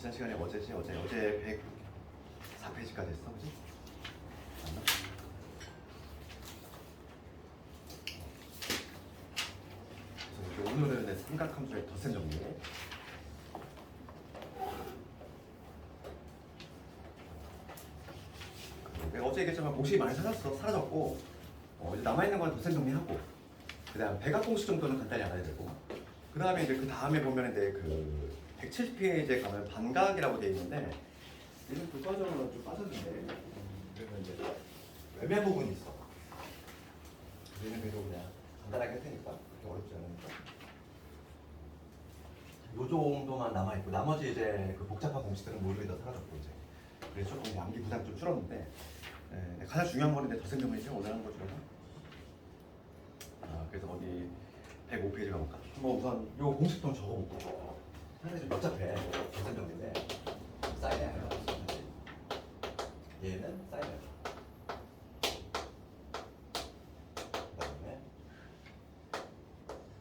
지난 시간에 어제지? 어제 104페이지까지 했어, 그지? 맞나? 그래서 오늘은 삼각함수의 덧셈 정리. 내가 어제 얘기했지만 공식이 많이 사라졌고 이제 남아있는 건 덧셈 정리하고 그 다음 배각 공식 정도는 간단히 알아야 되고 그 다음에 이제 그 다음에 보면 이제 그 170페이지에 가면 반각이라고 되어 있는데 얘는 그 과정으로 좀 빠졌는데 그래서 이제 외매 부분이 있어. 얘는 그래도 그냥 간단하게 할 테니까 그렇게 어렵지 않으니까 요 정도만 남아있고 나머지 이제 그 복잡한 공식들은 모두 다 사라졌고 이제 그래서 조금 암기 부담이 좀 줄었는데 가장 중요한 거는 덧셈 정리죠. 오늘 하는 거 중에서 그래서 어디 105페이지 가볼까? 한번 우선 요 공식 좀 적어볼게요. 사실 좀 복잡해. 덧셈 정리인데 사인에 얘는 사인에 그다음에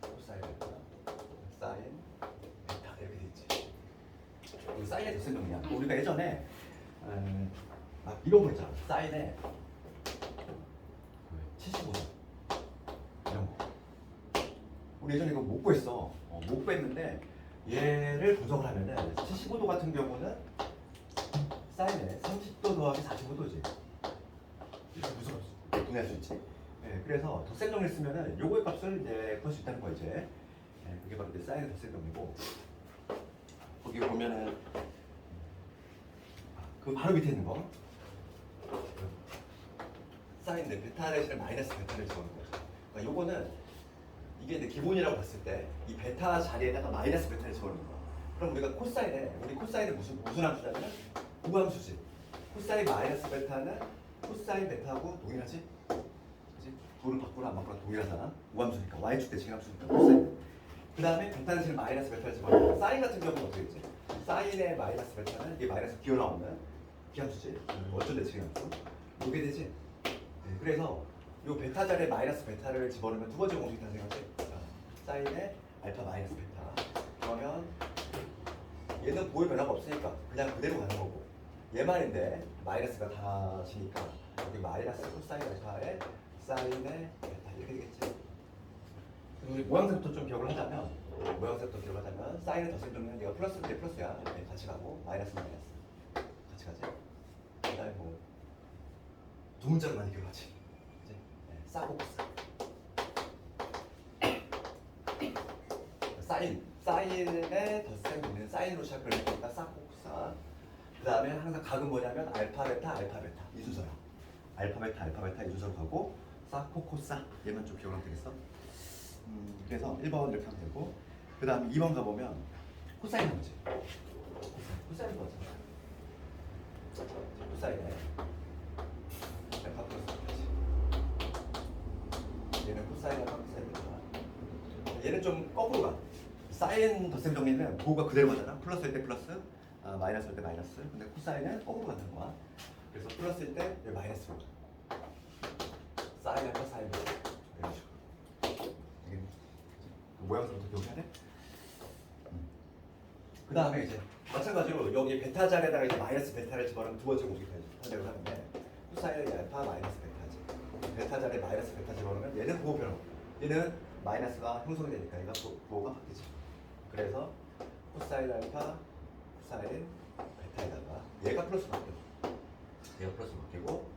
코사인 사인 베타 이렇게 돼 있지. 여기 사인의 덧셈 정리야. 우리가 예전에 막 이런 거 있잖아. 사인에 75도 이런 거. 우리 예전에 이거 못 구했어. 못 구했는데 얘를 분석을 하면은 75도 같은 경우는 사인에 30도 더하기 45도지. 이렇게 분해할 수 있지. 그래서 덧셈 정리 쓰면은 요거의 값을 이제 구할 수 있다는 거 이제. 그게 바로 이제 사인의 덧셈 정리고. 거기 보면은 그 바로 밑에 있는 거. 사인 베타 대신에 마이너스 베타를 집어넣는 거죠. 그러니까 요거는 이게 이제 기본이라고 봤을 때 이 베타 자리에다가 마이너스 베타를 집어넣는 거야. 그럼 우리 코사인은 무슨 함수냐면 우함수지. 코사인 마이너스 베타는 코사인 베타하고 동일하지? 그지? 도를 바꾸나 안 바꾸나 동일하잖아. 우함수니까 y축 대칭 함수니까 코사인. 그 다음에 베타 대신에 마이너스 베타를 집어넣는 사인 같은 경우는 어떻게 되지? 사인의 마이너스 베타는 이게 마이너스 기어 나오는 기함수지. 어쩐 대칭 함수. 이게 되지? 그래서 이 베타 자리에 마이너스 베타를 집어넣으면 두 번째 공식이 탄생하지. 사인의 알파 마이너스 베타. 그러면 얘는 보호 변화가 없으니까 그냥 그대로 가는 거고 얘만인데 마이너스가 다시니까 여기 마이너스 코사인 알파에 사인의 베타 이렇게 되겠지. 우리 모양새부터 좀 기억을 하자면 사인의 덧셈 정리는 얘가 플러스 대 플러스야. 같이 가고 마이너스 같이 가지. 그 다음에 뭐 두 문자로 많이 기억하지. 싸고 사인의 덧셈 정리는 사인으로 시작을 했으니까 싸고 싸. 그 다음에 항상 각은 뭐냐면 알파 베타 이 순서야. 알파 베타 이 순서로 가고 싸코 코싸 얘만 좀 기억하면 되겠어. 그래서 1번 이렇게 하면 되고 그 다음에 2번 가보면 코사인 나오지. 코사인 거잖아. 코사인에 알파 플러스 얘는 코사인 알파 코사인. 얘는 좀 거꾸로 가. 사인 덧셈 정리는 보호가 그대로 가잖아. 플러스일 때 플러스, 마이너스일 때 마이너스. 근데 코사인은 거꾸로 가는 거야. 그래서 플러스일 때 마이너스로. 사인 알파 사인 베타 이런 식으로. 모양새부터 기억해야 돼? 그 다음에 이제 마찬가지로 여기 베타 자리에다가 이제 마이너스 베타를 집어넣으면 두 번째 공식이 탄생을 하는데 코사인 알파 마이너스 베타지. 베타 자리에 마이너스 베타 집어넣으면 얘는 보호 변화. 얘는 마이너스가 형성이 되니까 얘가 보호가 바뀌지. 그래서 코사인 알파 코사인 베타에다가 얘가 플러스 바뀌어. 얘가 플러스 바뀌고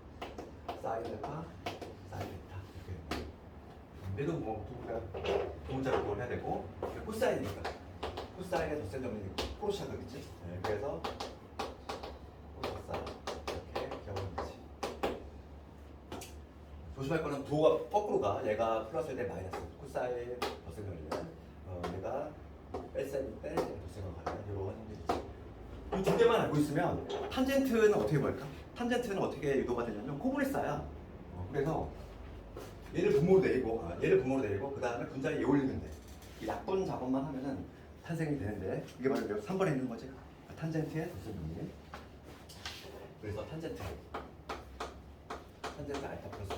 사인 알파 사인 베타 이렇게. 얘도 뭐 두 문자로 구분을 해야 되고 코사인이니까 코사인의 덧셈 정리니까 코로 시작하겠지. 그래서 코사 이렇게 기억하면 되지. 조심할 거는 부호가 거꾸로 가. 얘가 플러스일 때 마이너스 코사인 덧셈 정리는 얘가 뺄셈일 때 덧셈을 가는 이런 형태이지. 이 두 개만 알고 있으면 탄젠트는 어떻게 볼까? 탄젠트는 어떻게 유도가 되냐면 코브레사야. 그래서 얘를 분모로 내리고 그 다음에 분자에 얘 올리면 돼. 이 약분 작업만 하면은 탄생이 되는데 이게 바로 3번에 있는 거지. 탄젠트의 덧셈 정리. 그래서 탄젠트 알파 플러스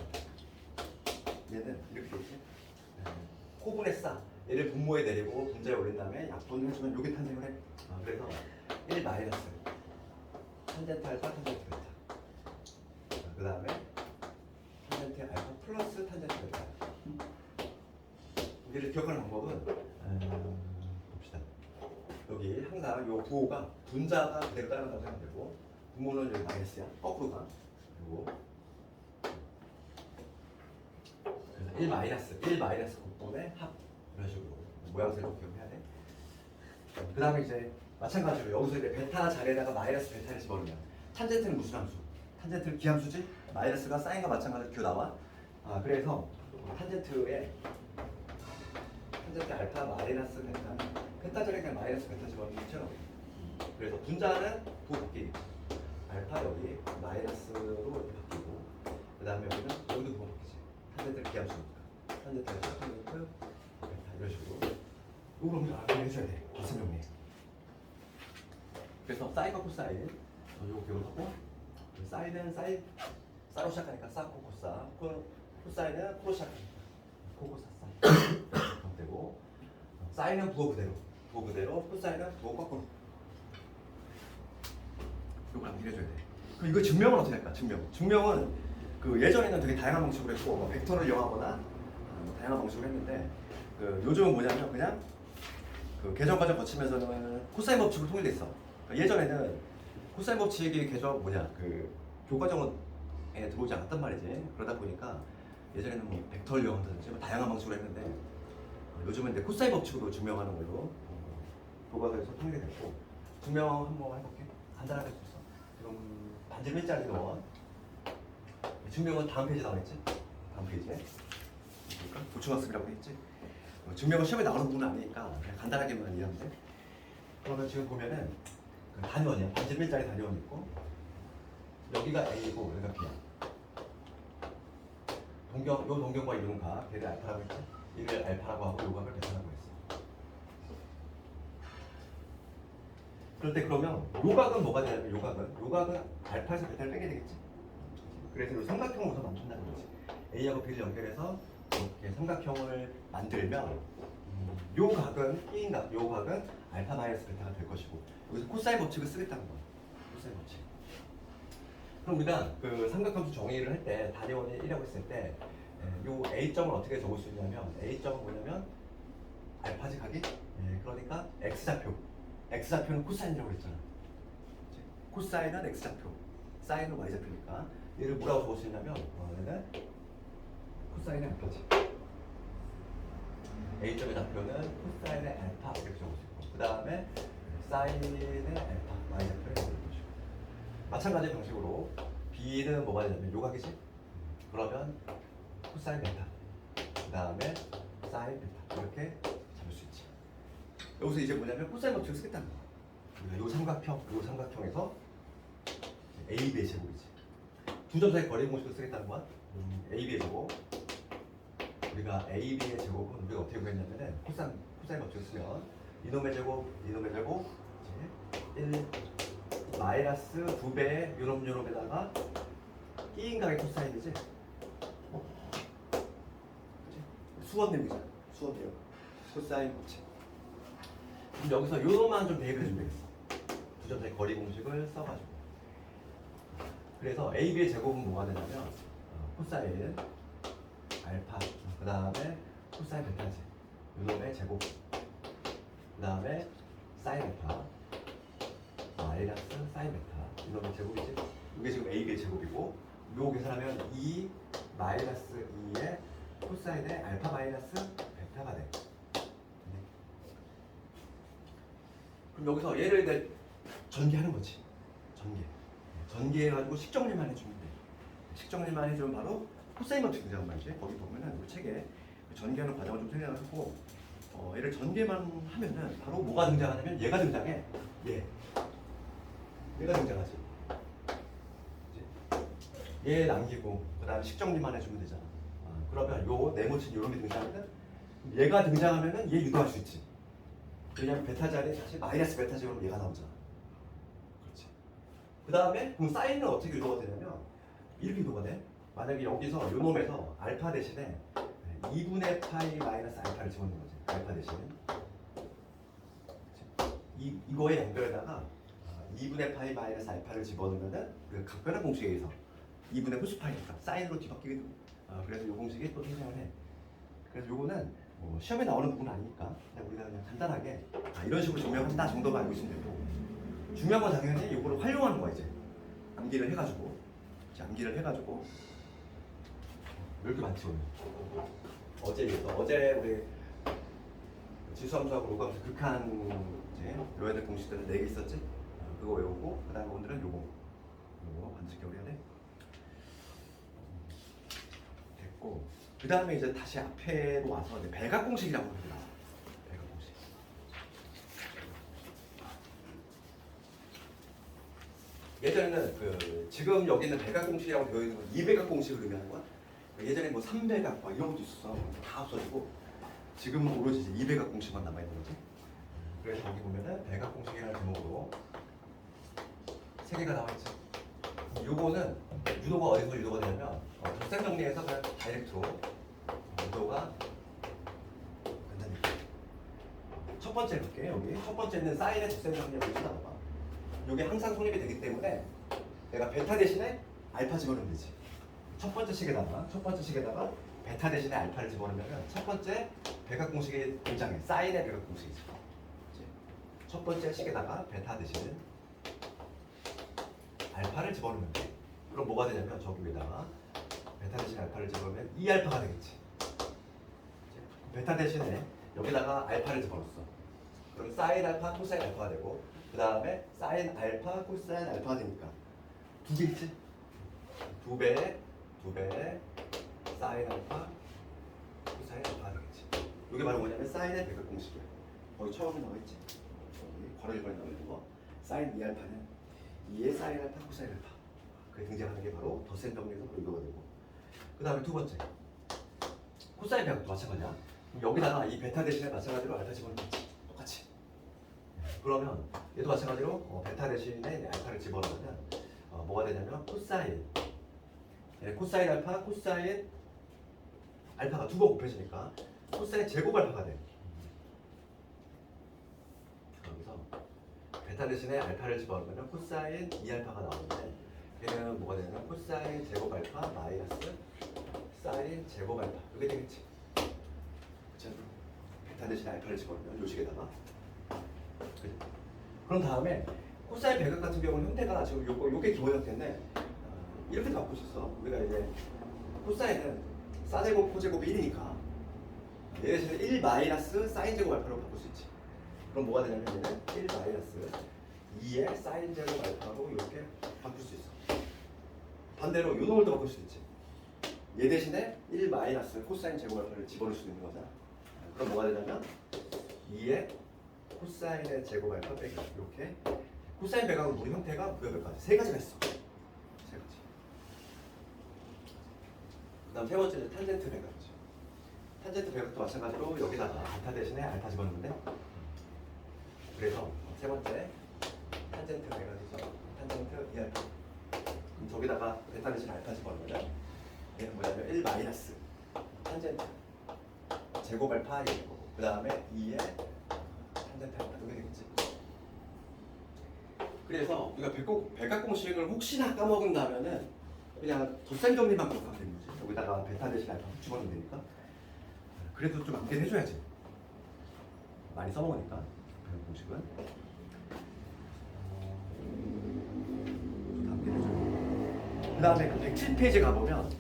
얘는 이렇게 되지. 코분의 싸 얘를 분모에 내리고 분자에 올린 다음에 약분을 해주면 이게 탄생을 해. 그래서 1 마이너스 탄젠트 알파 탄젠트 베타. 그 다음에 탄젠트 알파 플러스 탄젠트 베타. 여기를 기억하는 방법은 봅시다. 여기 항상 요 부호가 분자가 그대로 따라간다고 생각하면 되고 분모는 여기 마이너스야. 거꾸로 가. 그리고 1 마이너스 곱분의 합 이런 식으로 모양새로 기억해야 돼. 그 다음에 이제 마찬가지로 여기서 이제 베타 자리에다가 마이너스 베타를 집어넣으면 탄젠트는 무슨 함수? 탄젠트는 기함수지? 마이너스가 사인과 마찬가지로 q 나와. 그래서 탄젠트 알파 마이너스 베타 자리에 그냥 마이너스 베타 집어넣으면 되죠. 그래서 분자는 부호 바뀌겠지. 알파 여기 마이너스로 이렇게 바뀌고 그 다음에 여기도 부호 바뀌지. 탄젠트를 기함수니까 탄젠트 베타 이런 식으로 이걸 우리가 해줘야 돼. 무슨 용례. 그래서 사인과 코사인 이거 기억하고 사인은 사로 시작하니까 사 코코사 코사인은 코로 시작하니까 코코사 사인 되고 사인은 부호 그대로 코사인은 부호 거꾸로 이걸 한번 해줘야 돼. 그럼 이거 증명은 어떻게 할까? 증명은 그 예전에는 되게 다양한 방식으로 했고 뭐 벡터를 이용하거나 다양한 방식으로 했는데 그 요즘은 뭐냐면 그냥 그 계정 과정 거치면서는 코사인 법칙으로 통일돼 있어. 그러니까 예전에는 코사인 법칙의 계정 그 교과정에 들어오지 않았단 말이지. 그러다 보니까 예전에는 뭐 벡터를 이용한다든지 뭐 다양한 방식으로 했는데 요즘은 이제 코사인 법칙으로 증명하는 걸로 교과서에서 통일이 됐고 증명 한번 해볼게. 간단하게 줬어. 지금 반지름 1짜리 넣어. 증명은 다음 페이지에 나와있지? 다음 페이지에. 그러니까 보충학습이라고 했지? 증명은 시험에 나오는 부분은 아니니까 그냥 간단하게만 이해하면 돼. 그러면 지금 보면은 그 단위원이야. 반지름 1짜리 단위원이 있고 여기가 A이고 여기가 B야. 요 동경과 이루는 각 걔를 알파라고 했지? 이를 알파라고 하고 요 각을 베타라고 했어. 그럴 때 그러면 요 각은 뭐가 되냐면 요 각은 알파에서 베타를 빼게 되겠지. 그래서 요 삼각형을 우선 만든다는 거지. A하고 B를 연결해서 이렇게 삼각형을 만들면 요 각은 B인가? 요 각은 알파 마이너스 베타가 될 것이고 여기서 코사인 법칙을 쓰겠다는 거야. 코사인 법칙. 그럼 우리가 그 삼각함수 정의를 할 때 단위원이 1이라고 했을 때 요 A점을 어떻게 적을 수 있냐면 A점은 뭐냐면 알파지 각이 그러니까 X좌표는 코사인이라고 그랬잖아. 코사인은 X좌표, 사인은 Y좌표니까 얘를 뭐라고 적을 수 있냐면 얘는 코사인의 알파지. A점의 좌표는 코사인의 알파 이렇게 적을 수 있고 그 다음에 사인의 알파 Y좌표를 적을 것이고 마찬가지 방식으로 B는 뭐가 되냐면 요각이지? 그러면 코사인 베타 그 다음에 사인 베타 이렇게 잡을 수 있지. 여기서 이제 뭐냐면 코사인 법칙을 쓰겠다는 거야. 우리가 요 삼각형에서 AB의 제곱이지. 두 점 사이 거리 공식을 쓰겠다는 거야. AB의 제곱 우리가 AB의 제곱은 우리가 어떻게 구했냐면은 코사인 법칙을 쓰면 이놈의 제곱 이제 1 마이너스 2배의 요놈에다가 E인각의 코사인이지. 수원님이잖아. 수원님 코사인 법칙. 그럼 여기서 요놈만 좀 대입해 주면 되겠어. 두 점 사이 거리 공식을 써가지고. 그래서 AB의 제곱은 뭐가 되냐면 코사인 알파 그 다음에 코사인 베타지 요놈의 제곱 그 다음에 사인 베타 마이너스 사인 베타 이놈의 제곱이지. 이게 지금 AB의 제곱이고 요 계산하면 2 마이너스 2의 코사인의 알파 마이너스 베타가 돼. 그럼 여기서 얘를 이제 전개하는 거지. 전개해가지고 식정리만 해주면 돼. 식정리만 해주면 바로 코사인 법칙 등장한 말이지. 거기 보면은 우리 책에 전개하는 과정을 좀 설명해가지고 얘를 전개만 하면은 바로 뭐가 등장하냐면 얘가 등장해. 얘가 등장하지. 얘 남기고 그 다음에 식정리만 해주면 되잖아. 그러면 요 네모친 요런 게 등장하면 얘가 등장하면은 얘 유도할 수 있지. 왜냐면 베타 자리에 사실 마이너스 베타 제곱으로 얘가 나오잖아. 그렇지. 그 다음에 그럼 사인은 어떻게 유도가 되냐면 이렇게 유도가 돼. 만약에 여기서 요 놈에서 알파 대신에 2분의 파이 마이너스 알파를 집어넣는 거지. 알파 대신에 이거에 연결에다가 2분의 파이 마이너스 알파를 집어넣으면은 그 각변화 공식에 의해서 2분의 홀수파이니까 사인으로 뒤바뀌게 되고 그래서 이 공식이 또 생성을 해. 그래서 요거는 뭐 시험에 나오는 부분은 아니니까 그냥 우리가 그냥 간단하게 이런 식으로 증명한다 정도만 알고 있으면 되고 중요한 건 당연히 요거를 활용하는 거야 이제 암기를 해가지고 왜 이렇게 많지 오늘? 어제 우리 지수함수하고 로그함수 극한 이제 외워야 될 공식들은 4개 있었지? 그거 외우고 그 다음에 오늘은 요거 반드시 기억해야 돼. 됐고 그 다음에 이제 다시 앞에로 와서 이제 배각 공식이라고 합니다. 배각 공식. 예전에는 그 지금 여기 있는 배각 공식이라고 되어 있는 건 2배각 공식을 의미하는 거야. 예전에 뭐 3배각 막 이런 것도 있었어. 다 없어지고 지금은 오로지 2배각 공식만 남아 있는 거지. 그래서 여기 보면은 배각 공식이라는 제목으로 3개가 나와 있죠. 요거는 유도가 어디서 유도가 되냐면 덧셈 정리해서 그냥 다이렉트로 유도가 된다니까. 첫 번째 볼게요. 여기 첫 번째는 사인의 덧셈 정리하고 있다 봐봐. 요게 항상 성립이 되기 때문에 내가 베타 대신에 알파 집어넣으면 되지. 첫 번째 식에다가 베타 대신에 알파를 집어넣으면 첫 번째 배각 공식이 등장해. 사인의 배각 공식이지. 첫 번째 식에다가 베타 대신에 알파를 집어넣으면 돼. 그럼 뭐가 되냐면 저기 위에다가 베타 대신에 알파를 집어넣으면 2알파가 되겠지. 베타 대신에 여기다가 알파를 집어넣었어. 그럼 사인 알파, 코사인 알파가 되고 그 다음에 사인 알파, 코사인 알파가 되니까 2개 있지? 2배 사인 알파, 코사인 알파가 되겠지. 이게 바로 뭐냐면 사인의 배각 공식이야. 거기 처음에 나와 있지? 여기 괄호 1번에 나와 있는 거. 사인 2알파는 2의 사인 알파, 코사인 알파. 그게 등장하는 게 바로 덧셈 정리에서 바로 이거가 되고. 그 다음에 두 번째 코사인 배각도 마찬가지야. 그럼 여기다가 이 베타 대신에 마찬가지로 알파 집어넣으면 똑같이. 그러면 얘도 마찬가지로 베타 대신에 알파를 집어넣으면 뭐가 되냐면 코사인 코사인 알파, 코사인 알파가 두 번 곱해지니까 코사인 제곱 알파가 돼. 여기서 베타 대신에 알파를 집어넣으면 코사인 2알파가 나오는데 얘는 뭐가 되냐면 코사인 제곱 알파 마이너스 사인 제곱 알파 이게 되겠지. 그쵸? 베타 대신에 알파를 집어넣으면 요식에다가 그런 다음에 코사인 배각 같은 경우는 형태가 지금 요게 기본 형태인데 이렇게 바꿀 수 있어. 우리가 이제 코사인은 사제곱, 코제곱이 1이니까 얘 대신에 1 마이너스 사인 제곱 알파로 바꿀 수 있지. 그럼 뭐가 되냐면 얘는 1 마이너스 2의 사인 제곱 알파로 이렇게 바꿀 수 있어. 반대로 요 놈을 더 바꿀 수 있지. 얘 대신에 1 마이너스 코사인 제곱 알파를 집어넣을 수 있는 거잖아. 그럼 뭐가 되냐면 2의 코사인의 제곱 알파 빼기 이렇게 코사인 배각은 우리 형태가 무려 몇 가지? 3가지가 있어. 3가지. 그다음 세 번째는 탄젠트 배각이죠. 탄젠트 배각도 마찬가지로 여기다가 베타 대신에 알파 집어넣으면 돼. 그래서 세 번째 탄젠트 배각이죠. 탄젠트 2알파. 그럼 저기다가 베타 대신 알파 집어넣으면 얘는 뭐냐면 1 마이너스 탄젠트 제곱 알파 이거 거고 그 다음에 2의 탄젠트 알파 이게 되겠지. 그래서 우리가 배각 공식을 혹시나 까먹은다면은 그냥 덧셈 정리만 기억하면 되는 거지. 여기다가 베타 대신 알파 집어넣으면 되니까. 그래도 좀 암기를 해줘야지. 많이 써먹으니까 배각 공식은. 좀 암기를 해줘요. 그 다음에 그 107페이지 가보면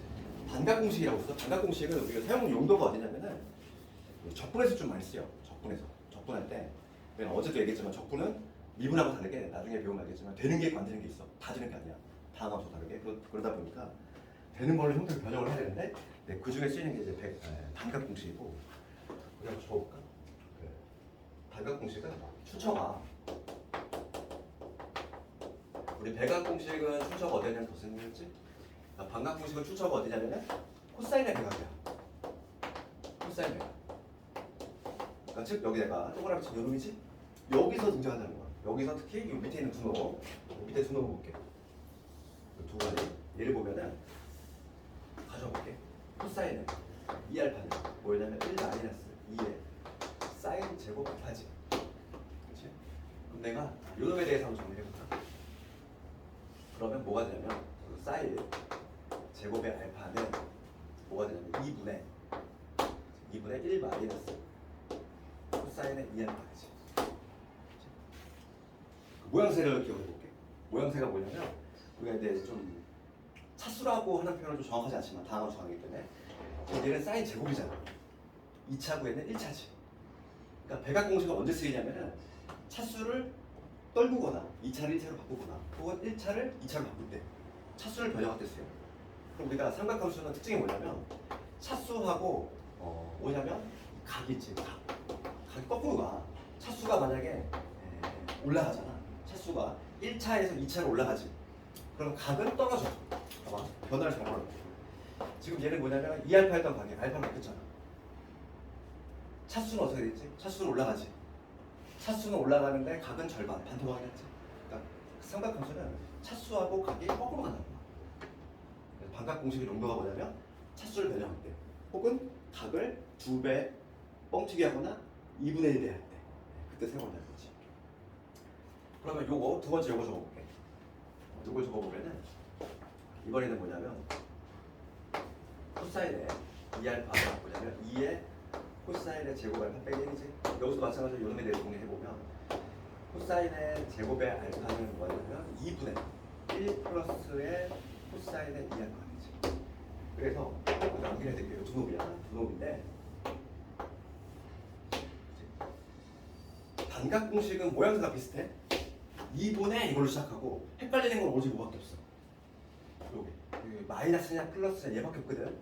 반각 공식이라고 있어. 반각 공식은 우리가 사용 용도가 어디냐면은 적분해서 좀 많이 쓰여. 적분할 때 내가 어제도 얘기했지만 적분은 미분하고 다르게 나중에 배우면 알겠지만 되는 게 있고 안 되는 게 있어. 다 되는 게 아니야. 다항하고 다르게. 그러다 보니까 되는 걸로 형태를 변형을 해야 되는데 그 중에 쓰이는 게 이제 반각 공식이고 그냥 적어볼까? 반각 공식은 추처가 우리 배각 공식은 추처가 어디냐면 덧셈이었지? 반각 공식은 추처가 어디냐면은 코사인의 배각이야. 코사인 배각. 그러니까 즉 여기다가 동그라미 친 요놈이지? 여기서 등장한다는 거야. 여기서 특히 이 밑에 있는 두 놈, 밑에 두 놈을 볼게. 두 가지 예를 보면은 가져볼게. 코사인은 2알파는 뭐냐면 1 마이너스 2의 사인 제곱 알파지. 그렇지? 그럼 내가 요 놈에 대해서 한번 정리해볼까? 그러면 뭐가 되냐면 그 사인 제곱의 알파는 뭐가 되냐면 2분의 1 마이너스 코사인의 2알파지. 그 모양새를 기억해 볼게. 모양새가 뭐냐면 우리가 이제 좀 차수라고 하는 표현은 좀 정확하지 않지만 단어가 정확하기 때문에 얘는 사인 제곱이잖아. 2차 구에는 1차지. 그러니까 백악 공식은 언제 쓰이냐면은 차수를 떨구거나 2차를 1차로 바꾸거나 혹은 1차를 2차로 바꿀 때 차수를 변형할 때 써요. 그럼 우리가 삼각함수는 특징이 뭐냐면 차수하고 뭐냐면 각이 있지. 각이 거꾸로 가. 차수가 만약에 올라가잖아. 차수가 1차에서 2차로 올라가지. 그럼 각은 떨어져. 봐봐. 변화를 잘 보라. 지금 얘는 뭐냐면 2알파였던 각이 알파로 바뀌었잖아. 차수는 어떻게 됐지? 차수는 올라가지. 차수는 올라가는데 각은 절반, 반토막이 됐지. 그러니까 삼각함수는 차수하고 각이 거꾸로 간다는 거야. 그래서 반각 공식의 용도가 뭐냐면 차수를 변형할 때 혹은 각을 2배 뻥튀기 하거나 2분의 1 대할 때 그때 사용한다는 거지. 그러면 요거 두 번째 요거 적어볼게. 요걸 적어보면은 이번에는 뭐냐면 코사인의 2알파가 뭐냐면 2의 코사인의 제곱 알파 빼기 1이지. 여기서 마찬가지로 요놈의 내용 정리해보면 코사인의 제곱의 알파는 뭐냐면 2분의 1 플러스의 코사인의 2알파가 되지. 그래서 이거 남겨드릴게요. 두 놈이야. 두 놈인데 반각 공식은 모양새가 비슷해. 2분의 이걸로 시작하고 헷갈리는 건 오직 뭐밖에 없어. 요게 마이너스냐 플러스냐 얘밖에 없거든.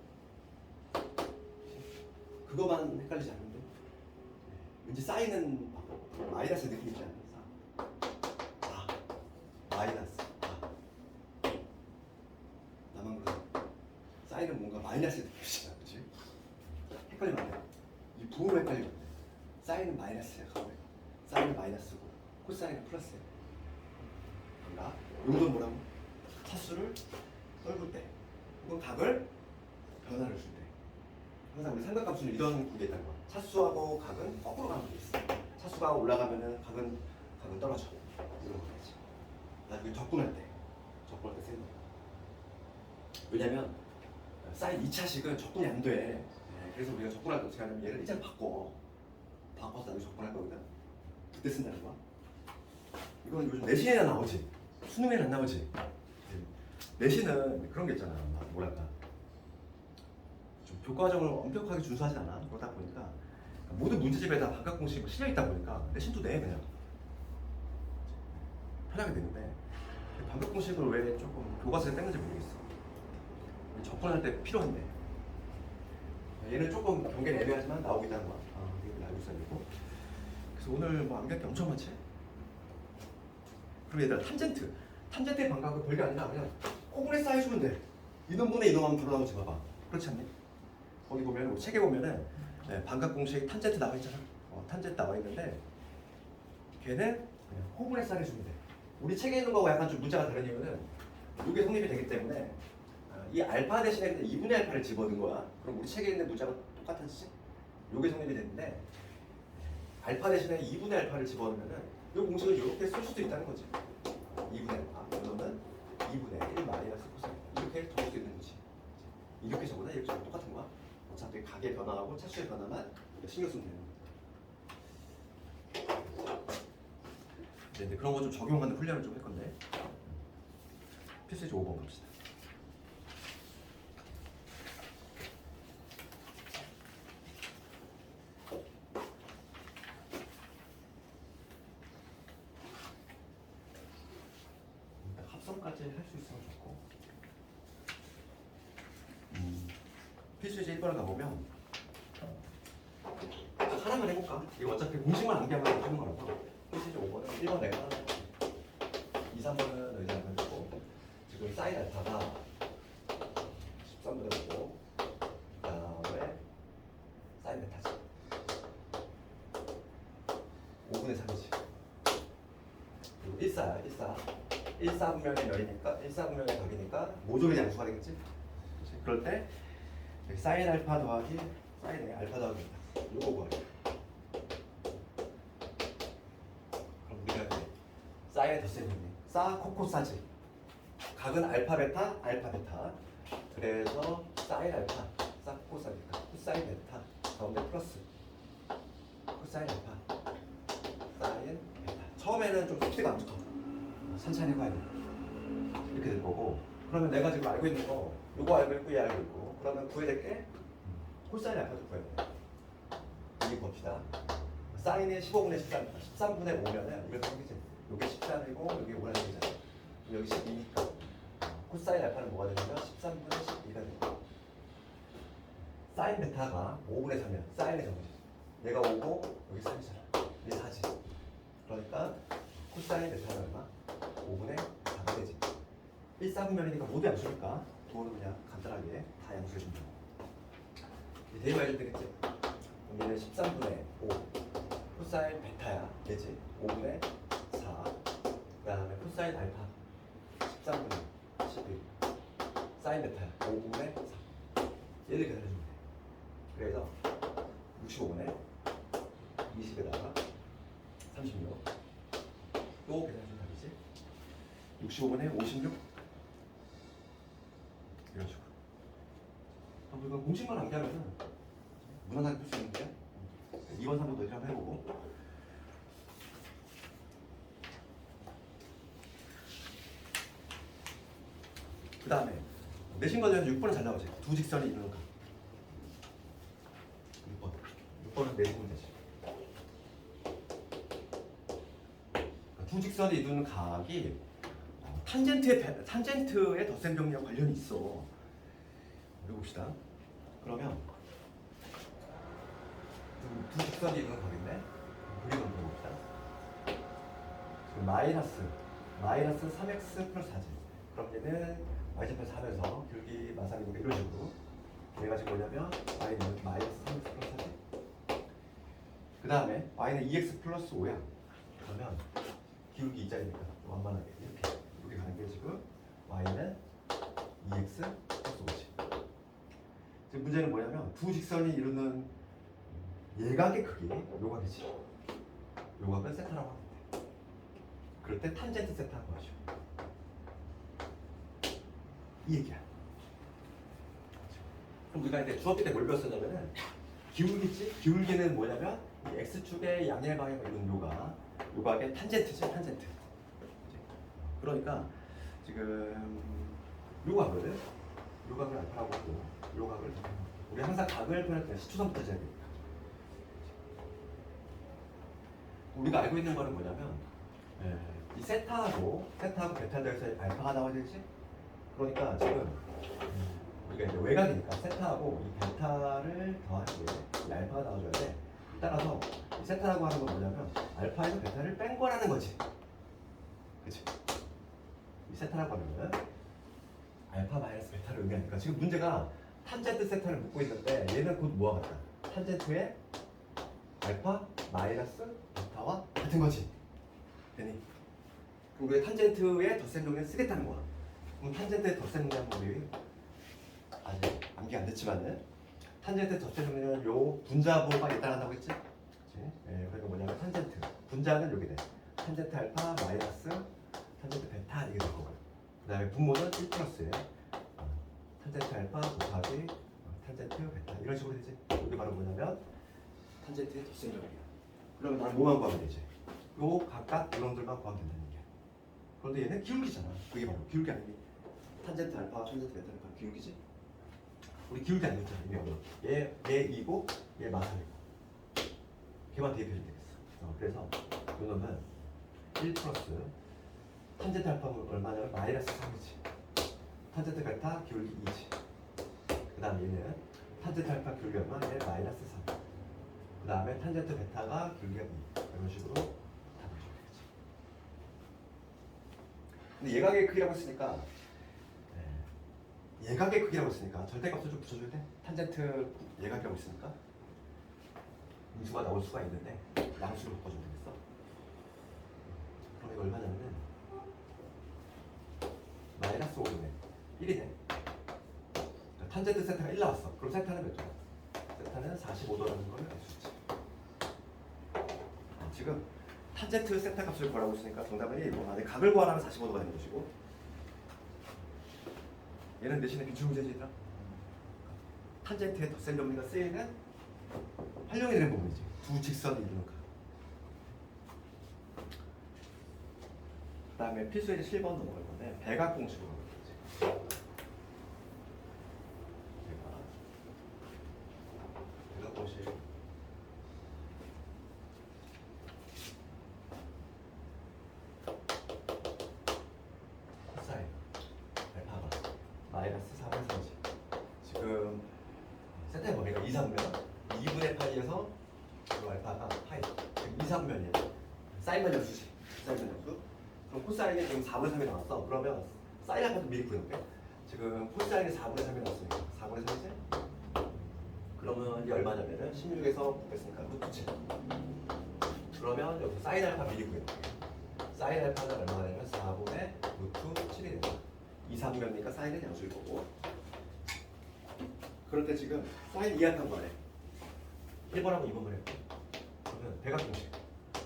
그거만 헷갈리지 않는데 왠지 사인은 마이너스 느낌 있지 않나? 마이너스 나만 그래. 사인은 뭔가 마이너스 느낌이잖아, 그렇지? 헷갈리면 안 돼. 이 부호로 헷갈리면 안 돼. 사인은 마이너스야, 사인은 마이너스고 코사인은 플러스야. 그러니까 용도는 뭐라고? 차수를 떨굴 때 혹은 각을 변화를 줄 때 항상 우리 삼각함수는 이런 구조에 있다는 거야. 차수하고 각은 거꾸로 가는 게 있어. 차수가 올라가면은 각은 떨어져. 이런 거겠지. 나중에 적분할 때 쓰는 거야. 왜냐면 사인 2차식은 적분이 안 돼. 그래서 우리가 적분할 때 어떻게 하냐면 얘를 일자로 바꿔서 나중에 적분할 거거든. 그때 쓴다는 거야. 이건 요즘 내신에나 나오지. 수능에는 안 나오지. 내신은 그런 게 있잖아. 뭐랄까. 좀 교과정을 엄격하게 준수하지 않아. 그러다 보니까 모든 문제집에다 반각 공식이 실려 있다 보니까 내신도 내 그냥 편하게 되는데 반각 공식을 왜 조금 교과서에 뺐는지 모르겠어. 접근할 때 필요한데 얘는 조금 경계는 애매하지만 나오고 있다는 거야. 이거 알고 있어야 되고. 그래서 오늘 뭐 암기할 게 엄청 많지. 그리고 얘들아 탄젠트의 반각은 별게 아니라 그냥 코분에 쌓여주면 돼. 이놈분의 이놈 한번 불러나오지 봐봐. 그렇지 않니? 거기 보면 우리 책에 보면은 반각 공식 탄젠트 나와 있잖아. 탄젠트 나와 있는데 걔는 그냥 호분에 쌓여주면 돼. 우리 책에 있는 거하고 약간 좀 문자가 다른 이유는 이게 성립이 되기 때문에 이 알파 대신에 2분의 알파를 집어넣은 거야. 그럼 우리 책에 있는 문자가 똑같아지지? 이게 성립이 됐는데 알파 대신에 2분의 알파를 집어넣으면은 이 공식을 이렇게 쓸 수도 있다는 거지. 2분의 알파, 이거는 2분의 1 마이너스 코사인 이렇게 적을 수 있는 거지. 이렇게 적거나 이렇게 적어도 똑같은 거야. 어차피 각의 변화하고 차수의 변화만 신경 쓰면 되는 거야. 근데 그런 거 좀 적용하는 훈련을 좀 할 건데 필수제 5번 갑시다. 합성까지 할 수 있으면 좋고 필수제 1번을 가보면 하나만 해볼까? 이거 어차피 공식만 암기하면 하는 거라서 필수제 5번은 1번 내가 하나 2, 3번은 의자 안 해주고 지금 사인 알파가 13분의 5 그 다음에 사인 베타지 5분의 3이지 그리고 1사야 1사분면의 열이니까 1사분면의 각이니까 모조리 양수가 되겠지? 그치? 그럴 때 여기 사인 알파 더하기 사인 알파 더하기 요거 구하래. 그럼 우리가 이제 사인의 덧셈이니 사 코코 사지 각은 알파 베타 알파 베타. 그래서 사인 알파 코사인 베타 코사인 베타 가운데 플러스 코사인 알파 사인 베타. 처음에는 좀 속도가 안 좋고 천천히 해봐야 돼. 이렇게 될 거고. 그러면 내가 지금 알고 있는 거 요거 알고 있고 얘 알고 있고. 그러면 구해야 될 게 코사인 알파도 구해야 돼. 이게 봅시다. 사인이 15분의 13, 13분의 5면은 이렇게 생기지. 여기 13이고 여기 5라는 얘기잖아. 여기 12니까 코사인 알파는 뭐가 되냐면 13분의 12가 되고 사인 베타가 5분의 3이야. 사인의 정지. 얘가 5고 여기 3이잖아. 이게 4지. 그러니까 코사인 베타는 얼마? 5분의 4가 되지. 1, 4분면이니까 모두 양수니까 도는 그냥 간단하게 다 양수해준다. 대입 해줄 되겠지? 여기는 13분의 5 코사인 베타야 되지. 5분의 4 그 다음에 코사인 알파 13분의 11 사인 베타야 5분의 4 얘를 계산해주면 돼. 그래서 65분의 20에다가 36 또 계산해주면 답이지. 65분의 56 이런 식으로. 우리가 공식만 암기하면은 무난하게 풀 수 있는데 2번 3번도 이렇게 한번 해보고. 그 다음에 내신 과정에서 6번은 잘 나오지. 두 직선이 있는 각. 6번은 내신 문제지. 두 직선이 이루는 각이 탄젠트의 덧셈 정리와 관련이 있어. 우리 봅시다. 그러면 두 직선이 이루는 각인데 그림 한번 봅시다. 마이너스 3x 플러스 4지. 그럼 얘는 y좌표에서 하면서 길기 마사미니까 이런 식으로. 얘가 지금 뭐냐면 y는 마이너스 3x 플러스 4지. 그 다음에 y는 2x 플러스 5야. 그러면 기울기 2자리니까 완만하게 이렇게 가는 게 지금 y는 2x 플러스 5지. 지금 문제는 뭐냐면 두 직선이 이루는 예각의 크기, 요각이지. 요각은 세타라고 하면 돼. 그럴 때 탄젠트 세타라고 하죠. 이 얘기야. 그럼 우리가 이제 중학교 때 뭘 배웠었냐면은 기울기지. 기울기는 뭐냐면 이 x축의 양의 방향을 이루는 요각의 탄젠트지. 탄젠트. 그러니까 지금 요각을 알파라고 하고 요각을 우리 항상 각을 표현할 때 시초선부터 재야 되니까. 우리가 알고 있는 거는 뭐냐면 이 세타하고 베타에 대해서 알파가 나와야 되지. 그러니까 지금 우리가 이제 외곽이니까 세타하고 이 베타를 더할 때 이 알파가 나와줘야 돼. 따라서 이 세타라고 하는 건 뭐냐면 알파에서 베타를 뺀 거라는 거지. 그치? 이 세타라고 하는 거는 알파 마이너스 베타를 의미하니까 지금 문제가 탄젠트 세타를 묻고 있는데 얘는 곧 뭐와 같다? 탄젠트의 알파 마이너스 베타와 같은 거지. 되니? 그럼 우리가 탄젠트의 덧셈 정리를 쓰겠다는 거야. 그럼 탄젠트의 덧셈 정리 한번 우리 아직 암기 안 됐지만은 탄젠트 덧셈 정리는 요 분자부호가 따라한다고 했지? 그치? 예, 그러니까 뭐냐면 탄젠트 분자는 여기 돼. 탄젠트 알파 마이너스 탄젠트 베타 이게 될 거고. 그 다음에 분모는 1 플러스에 탄젠트 알파 곱하기 탄젠트 베타 이런 식으로 되지. 이게 바로 뭐냐면 탄젠트의 덧셈 정리야. 그러면 나는 뭐만 구하면 되지? 요 각각 이놈들만 구하면 된다는 얘기야. 그런데 얘는 기울기잖아. 그게 바로 기울기 아니니? 탄젠트 알파, 탄젠트 베타는 바로 기울기지? 우리 기울기 안 됐잖아. 얘 2고 얘 마사이고 걔만 대입해주면 되겠어. 그래서 요놈은 1 플러스 탄젠트 알파는 얼마냐면 마이너스 3이지. 탄젠트 베타 기울기 2지. 그 다음에 얘는 탄젠트 알파 기울기 얼마? 얘 마이너스 3. 그 다음에 탄젠트 베타가 기울기가 2. 이런 식으로 답을 주면 되겠지. 근데 예각의 크기라고 했으니까 예각의 크기라고 했으니까 절대값을 좀 붙여줘야 돼. 탄젠트 예각이라고 했으니까 인수가 나올 수가 있는데 양수로 바꿔주면 되겠어. 그럼 이거 얼마냐면은 마이너스 5분의 1이네. 탄젠트 세타가 1 나왔어. 그럼 세타는 몇 도야? 세타는 45도라는 걸 알 수 있지. 지금 탄젠트 세타 값을 구하라고 했으니까 정답은 1이고 안에 각을 구하라면 45도가 되는 것이고 얘는 대신에 비출구제지더라. 탄젠트의 덧셈 정리가 쓰이는 활용이 되는 부분이지. 두 직선이 이루는 각. 그 다음에 필수예제 7번 넘어갈 건데 배각 공식으로 넘어가야지. 배각 공식. 코사인 알파가 마이너스 4분의 3이지. 지금 세타의 범위가 2, 3면 2분의 파이에서 그 알파가 파이. 지금 2, 3면이야. 사인만 연수지. 사인만 연수. 그럼 코사인이 지금 4분의 3이 나왔어. 그러면 사인 알파도 미리 구해놓을게. 지금 코사인이 4분의 3이 나왔으니까 4분의 3이지? 그러면 이게 얼마냐면은 16에서 곱했으니까 루트 7. 그러면 여기 사인 알파 미리 구해놓을게. 사인 알파는 얼마가 되냐면 4분의 루트 7이 된다. 2, 3면이니까 사인은 양수일 거고. 그럴 때 지금 사인 2알파인 거네. 1번하고 2번만 해볼게. 그러면 배각 공식.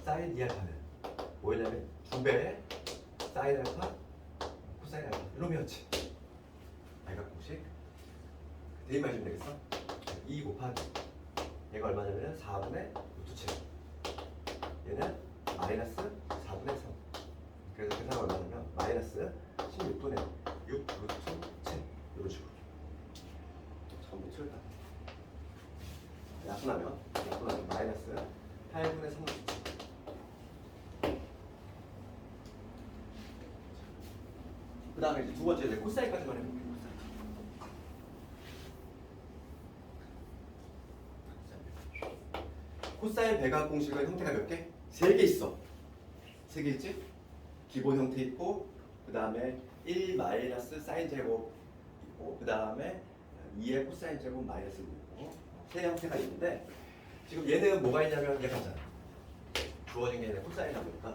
사인 2알파는 뭐였냐면 2배의 사인 알파, 코사인 알파. 이러면지. 배각 공식. 대입만 해주면 되겠어? 2 곱하기. 얘가 얼마냐면 4분의 루트 7. 얘는 마이너스 4분의 3. 그래서 계산은 얼마냐면 마이너스 16분의 6 루트 7. 이런 식으로. 전부 치울다. 약분하면 마이너스 8분의 3 루트 7. 그 다음에 이제 두 번째 이제 코사인까지만 해볼게요. 코사인 배각 공식은 형태가 몇 개? 3개 있어. 3개 있지? 기본 형태 있고, 그 다음에 1 마이너스 사인 제곱 있고, 그 다음에 2의 코사인 제곱 마이너스 있고, 세 형태가 있는데 지금 얘는 뭐가 있냐면 얘가 있잖아. 주어진 게 얘는 코사인이다 보니까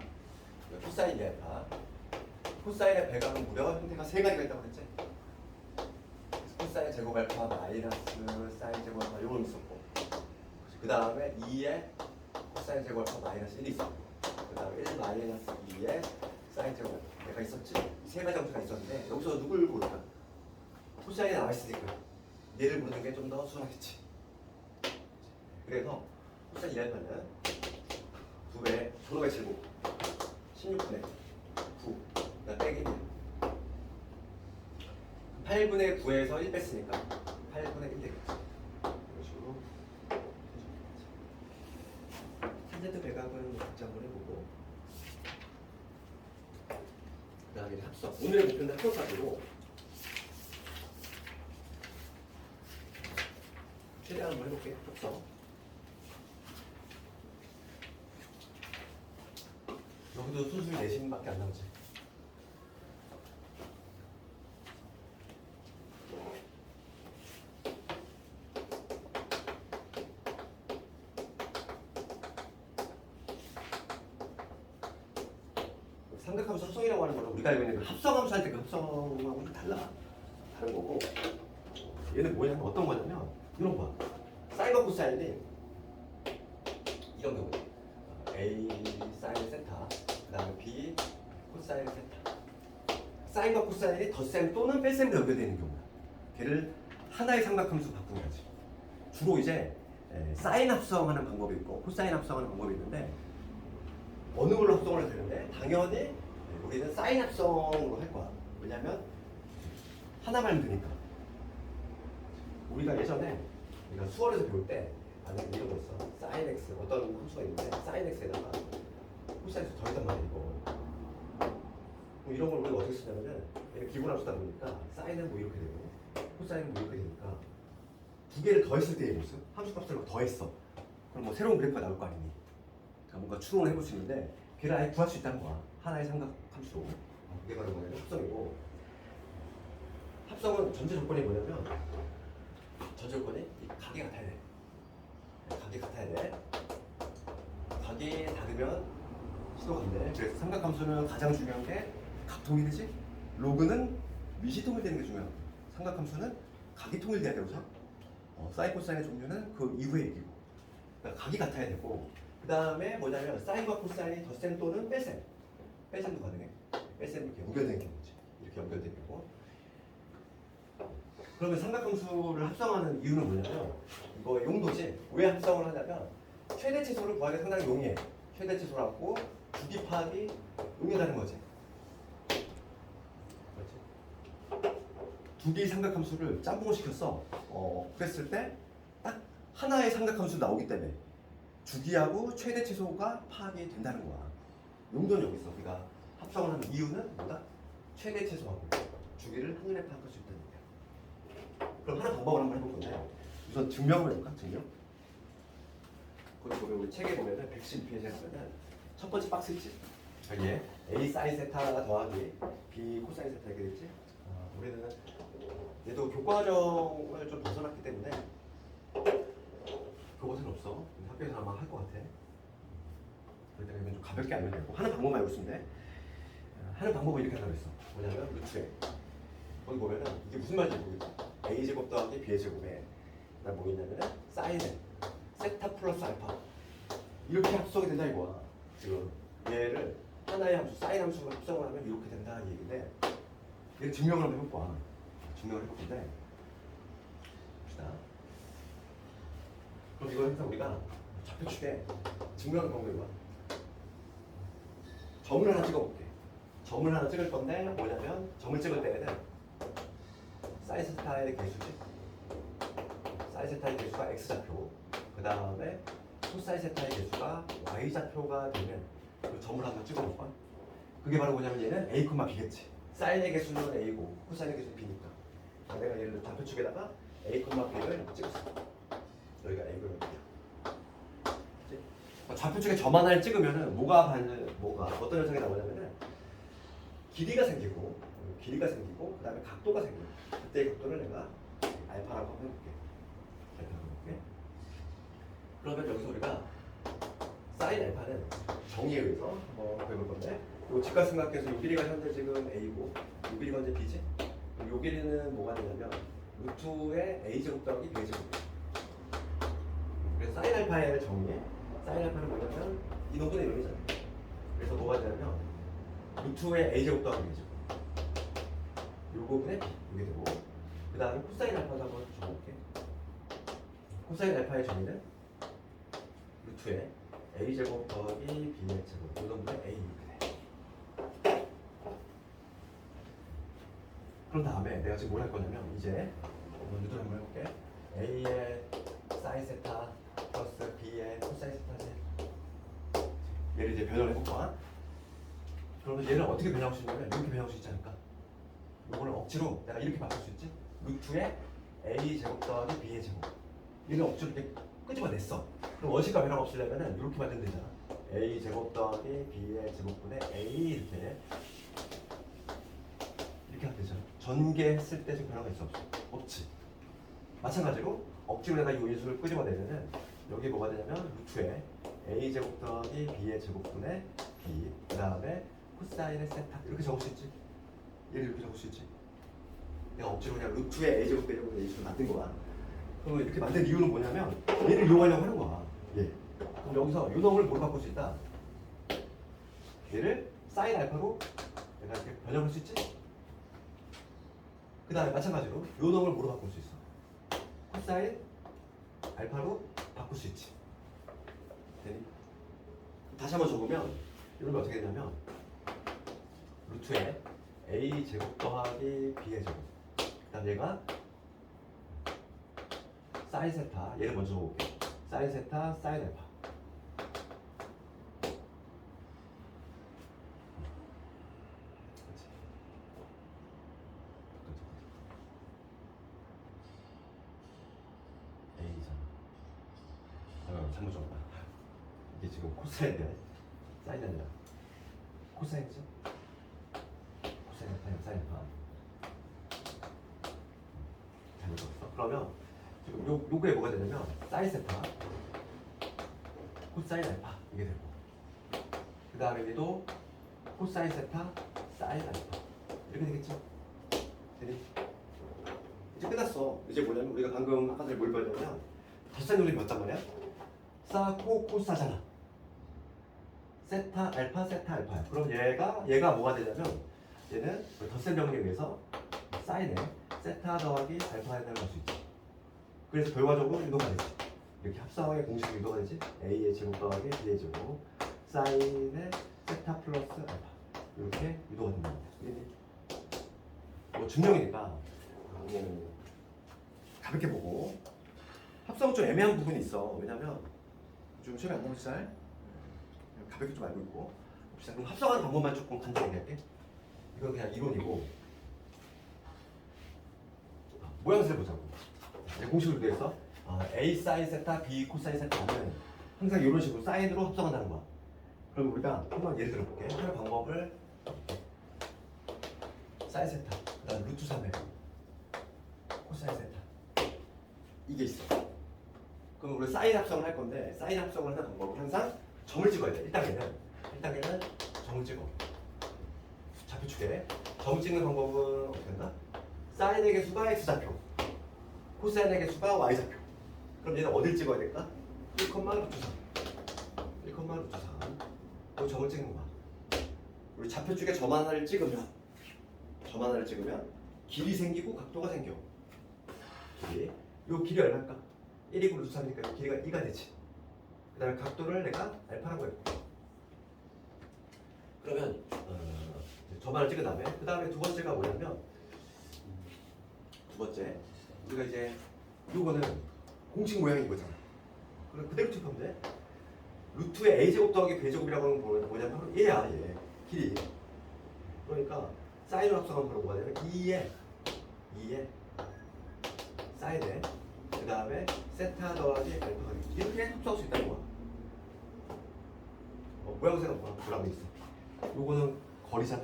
코사인 알파. 코사인의 배각은 무려 형태가 3가지가 있다고 그랬지? 그래서 코사인 제곱 알파 마이너스 사인 제곱 알파 요런 게 있었고, 그 다음에 2의 코사인 제곱 알파 마이너스 1이 있었고, 그 다음에 1 마이너스 2의 사인 제곱 알파가 있었지. 이 3가지 형태가 있었는데 여기서 누굴 고를까? 코사인이 나와 있으니까 얘를 부르는 게 좀 더 수월하겠지. 그래서 코사인 2알파는 2배 전호의 제곱 16분의 9 그러니까 빼기 1 8분의 9에서 1 뺐으니까 8분의 1 되겠지. 이런 식으로 탄젠트 배각은 각자 한번 해보고, 그 다음에 합성. 오늘의 목표는 합성까지고 최대한 한번 해볼게. 합성. 여기도 수술 내신밖에 안 나오지. 삼각함수 합성이라고 하는 거는 우리가 알고 있는 그 합성함수 할 때 그 합성하고는 달라. 다른 거고. 얘는 뭐냐면 어떤 거냐면 이런 거. 사인과 코사인이 이런 경우. A 사인 세타, 그 다음에 B 코사인 세타. 사인과 코사인이 덧셈 또는 뺄셈으로 연결되어 있는 경우야. 걔를 하나의 삼각함수 바꾸는 거지. 주로 이제 사인 합성하는 방법이 있고 코사인 합성하는 방법이 있는데 어느 걸로 합성을 해도 되는데 당연히 우리는 사인 합성으로 할 거야. 왜냐면 하나만 되니까. 우리가 예전에 우리가 수월에서 배울 때 만약에 이런 거 있어. 사인 x 어떤 함수가 있는데 사인 x에다가 코사인수 더했단 말이야 이거. 뭐 이런 걸 우리가 어떻게 쓰냐면은 기본 함수다 보니까 사인은 뭐 이렇게 되고 코사인은 뭐 이렇게 되니까 두 개를 더했을 때의 모습 함수 값을 막 더했어. 그럼 뭐 새로운 그래프가 나올 거 아니니. 그러니까 뭔가 추론을 해볼 수 있는데 걔를 아예 구할 수 있다는 거야. 하나의 삼각 함수로. 그게 바로 뭐냐면 합성이고, 합성은 전제 조건이 뭐냐면 전제 조건이 이 각이 같아야 돼. 각이 같아야 돼. 각이 다르면 시도가 안 돼. 그래서 삼각함수는 가장 중요한 게 각통일이지. 로그는 미시통일되는 게 중요하고, 삼각함수는 각이 통일돼야 되고서 사인 코사인의 종류는 그 이후에 얘기고. 그러니까 각이 같아야 되고, 그 다음에 뭐냐면 사인과 코사인이 덧셈 또는 뺄셈. 뺄셈도 가능해. 뺄셈 이렇게 연결된 경우지. 이렇게 연결된 경우. 그러면 삼각함수를 합성하는 이유는 뭐냐면 이거 용도지. 왜 합성을 하냐면 최대치수를 구하기가 상당히 용이해. 최대치수라고 주기 파악이 용이하다는 거지. 그렇지? 두 개의 삼각함수를 짬뽕을 시켰어. 그랬을 때 딱 하나의 삼각함수 나오기 때문에 주기하고 최대치수가 파악이 된다는 거야. 용도는 여기 있어. 우리가 합성을 하는 이유는 뭐다? 최대치수하고 주기를 한눈에 파악할 수 있다는 거야. 그럼 하나 방법을 한번 해볼 건데 우선 증명을 해볼까? 증명? 거기 보면 우리 책에 보면은 112페이지에 보면은 첫 번째 박스 있지? 여기에 A 사인 세타 더하기 B 코사인 세타 이렇게 됐지? 우리는 얘도 교과정을 좀 벗어났기 때문에 그것은 없어. 학교에서 아마 할 것 같아. 그럴 때는 좀 가볍게 알면 되고 하는 방법만 알고 있으면 돼. 하는 방법은 이렇게 하라고 했어. 뭐냐면 루트에 거기 보면은 이게 무슨 말인지 모르겠지? A제곱 더하기 B제곱에 그다음 뭐 있냐면은 사인에 세타 플러스 알파 이렇게 합성이 된다 이거야. 지금 얘를 하나의 함수 사인 함수로 합성을 하면 이렇게 된다는 얘기인데 얘를 증명을 한번 해볼 거야. 증명을 해볼 건데 봅시다. 그럼 이걸 항상 우리가 좌표축에 증명하는 방법이 뭐야? 점을 하나 찍어볼게. 점을 하나 찍을 건데 뭐냐면 점을 찍을 때에는 사인 세타의 개수지. 사인 세타의 개수가 x좌표. 그 다음에 코사인 세타의 개수가 y좌표가 되면 그 점을 한번 찍어볼까? 그게 바로 뭐냐면 얘는 a, b겠지. 사인의 개수는 a고 코사인의 개수는 b니까. 내가 얘를 좌표축에다가 a, b를 찍었어. 여기가 a, b야. 좌표축에 점 하나를 찍으면은 뭐가 어떤 현상이 나오냐면은 길이가 생기고 그 다음에 각도가 생겨. 그때 각도를 내가 알파라고 한번 해볼게. 그러면 여기서 우리가 사인 알파는 정의에 의해서 한번 해볼 건데 이 직각삼각형에서 이 길이가 현재 지금 a고 이 길이가 현재 b지. 이 길이는 뭐가 되냐면 루트의 a제곱 더하기 b제곱. 그래서 사인 알파의 정의에 사인 알파는 뭐냐면 이놈분의 이놈이잖아. 그래서 뭐가 되냐면 루트의 a제곱 더하기 b제곱. 요 부분에 b 이게 되고 그 다음에 코사인 알파도 한번 적어볼게. 코사인 알파의 정의는 루트의 a제곱 더하기 b의 제곱 요 놈분의 a 이렇게 돼. 그런 다음에 내가 지금 뭘 할 거냐면 이제 유도를 한번 해볼게. a의 사인 세타 플러스 b의 코사인 세타지. 얘를 이제 변형을 해볼 거야. 그러면 얘를 어떻게 변형할 수 있냐면 이렇게 변형할 수 있지 않을까? 이거를 억지로 내가 이렇게 바꿀 수 있지? 루트의 a 제곱 더하기 b의 제곱. 얘를 억지로 이렇게 끄집어냈어. 그럼 원식과 변형 없으려면은 이렇게 만들면 되잖아. a 제곱 더하기 b의 제곱분의 a 이렇게 하면 되잖아. 전개했을 때 지금 변화가 있어 없어? 없지. 마찬가지로 억지로 내가 이 인수를 끄집어내면은 여기 뭐가 되냐면 루트에 a 제곱 더하기 b의 제곱분의 b 그 다음에 코사인의 세타 이렇게 적을 수 있지. 얘를 이렇게 적을 수 있지. 내가 억지로 그냥 루트에 a 제곱 b제곱분의 a를 만든 거야. 그럼 이렇게 만든 이유는 뭐냐면 얘를 이용하려고 하는 거야. 예. 그럼 여기서 이 놈을 뭐로 바꿀 수 있다? 얘를 사인 알파로 내가 이렇게 변형할 수 있지. 그 다음에 마찬가지로 이 놈을 뭐로 바꿀 수 있어? 코사인 알파로 바꿀 수 있지. 되니? 다시 한번 적으면 이런 게 어떻게 되냐면 루트에 a 제곱 더하기 b의 제곱 그 다음 얘가 사인 세타 얘를 먼저 적어볼게. 사인 세타 사인 알파 잘못 적었다. 이게 지금 코사인이야. 사인이 아니라 코사인이지? 코사인 알파야 사인 알파. 잘못 적었어. 그러면 지금 요거에 뭐가 되냐면 사인 세타 코사인 알파 이게 되고 그 다음에 얘도 코사인 세타 사인 알파 이렇게 되겠죠? 되니? 이제 끝났어. 이제 뭐냐면 우리가 방금 아까 전에 뭘 배웠냐면 덧셈 논리 배웠단 말이야. 사, 코, 코사잖아. 세타, 알파, 세타, 알파야. 그럼 얘가 뭐가 되냐면 얘는 덧셈 정리에 의해서 사인에 세타 더하기 알파에다가 할 수 있지. 그래서 결과적으로 유도가 되지. 이렇게 합성의 공식이 유도가 되지. a의 제곱 더하기 b의 제곱 사인의 세타 플러스 알파 이렇게 유도가 됩니다. 뭐 증명이니까 가볍게 보고 합성은 좀 애매한 부분이 있어. 왜냐면 좀 시험에 안 나오지 잘. 가볍게 좀 알고 있고. 봅시다. 그럼 합성하는 방법만 조금 간단하게 할게. 이건 그냥 이론이고 모양새를 보자고. 공식을 그래서 A 사인 세타, B 코사인 세타는 항상 이런 식으로 사인으로 합성한다는 거야. 그럼 우리가 한번 예를 들어 볼게. 할 방법을 사인 세타, 그다음 루트 3의 코사인 세타 이게 있어. 그럼 우리 사인 합성을 할 건데 사인 합성을 하는 방법은 항상 점을 찍어야 돼. 1단계는 점을 찍어. 좌표축에 점 찍는 방법은 어떻게 된다? 사인의 개수가 x좌표, 코사인의 개수가 y좌표. 그럼 얘는 어딜 찍어야 될까? 1, 루트 3. 1, 루트 3. 그 점을 찍는 거야. 우리 좌표축에 점 하나를 찍으면 길이 생기고 각도가 생겨. 요 길이 얼마일까? 1이고 루트 3이니까 길이가 2가 되지. 그 다음에 각도를 내가 알파라고 했고. 그러면 점 하나를 찍은 다음에 그 다음에 두 번째가 뭐냐면 두 번째 우리가 이제 요거는 공식 모양인 거잖아. 그럼 그대로 투입하면 돼. 루트의 a제곱 더하기 b제곱이라고 하는 건 뭐냐면 바로 얘야. 얘 길이. 그러니까 사인으로 합성하면 바로 뭐가 되냐면 2에 사인에 그 다음에 세타 더하기 알파가 이렇게 합성할 수 있다는 거야. 모양새가 뭐야? 보람이 있어. 요거는 거리잖아.